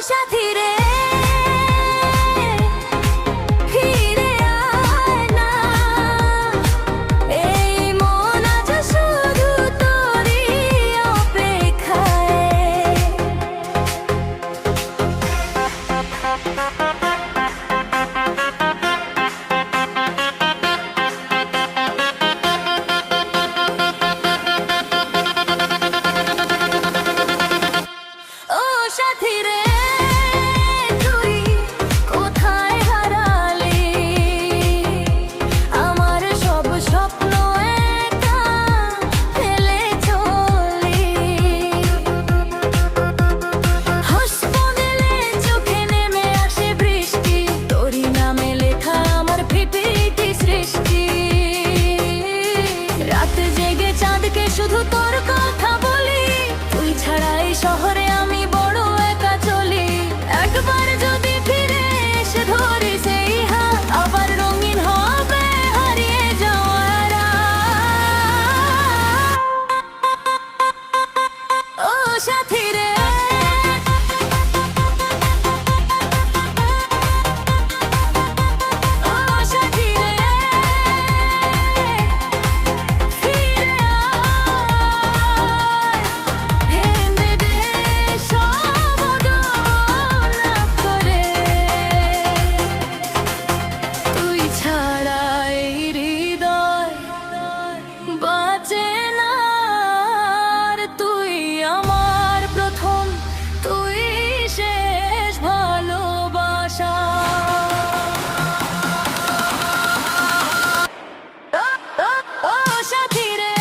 সাথী রে ফিরে আয় না, এই মন আজ শুধু তোরই অপেক্ষায়। ও সাথী রে তুই কোথায় হারালি, আমার সব স্বপ্ন একা ফেলে চলি। হাসপাতালে চোখে নেমে আসে বৃষ্টি, তোরই নামে লেখা আমার ফিপিটি সৃষ্টি। রাত জেগে চাঁদকে শুধু তোর কথা বলি, তুই ছাড়া এই শহরে আমি বড় একা চলি। একবার যদি ফিরে এসে ধরি সেই হাত, আবার রঙিন হবে হারিয়ে যাওয়া রাত। ও সাথী রে ও সাথী রে ফিরে আয়, হেন্দে দে সব না করে। তুই ছাড়া এই হৃদয় বাঁচে না আর, তুই আমার প্রথম, তুই শেষ ভালোবাসা। ও সাথী রে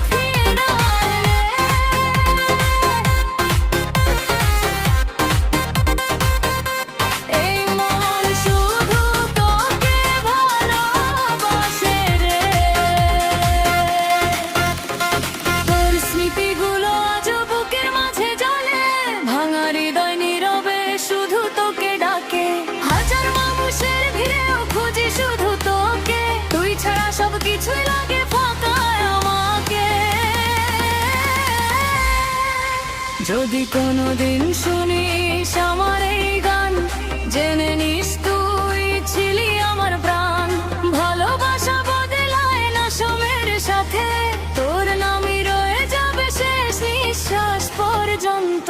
ফিরে আয়, এই মন শুধু তোকে ভালোবাসে রে। তোর স্মৃতিগুলো আজ বুকের মাঝে জ্বলে, ভাঙা হৃদয় নীরবে শুধু তোকে ডাকে। হাজার মানুষের ভিড়েও খুঁজি শুধু তোকে, তুই ছাড়া সব কিছুই লাগে ফাঁকা আমাকে। যদি কোনোদিন শুনিস আমার এই গান, জেনে নিস তুই ছিলি আমার প্রাণ। ভালোবাসা বদলায় না সময়ের সাথে, তোর নামই রয়ে যাবে শেষ নিঃশ্বাস পর্যন্ত।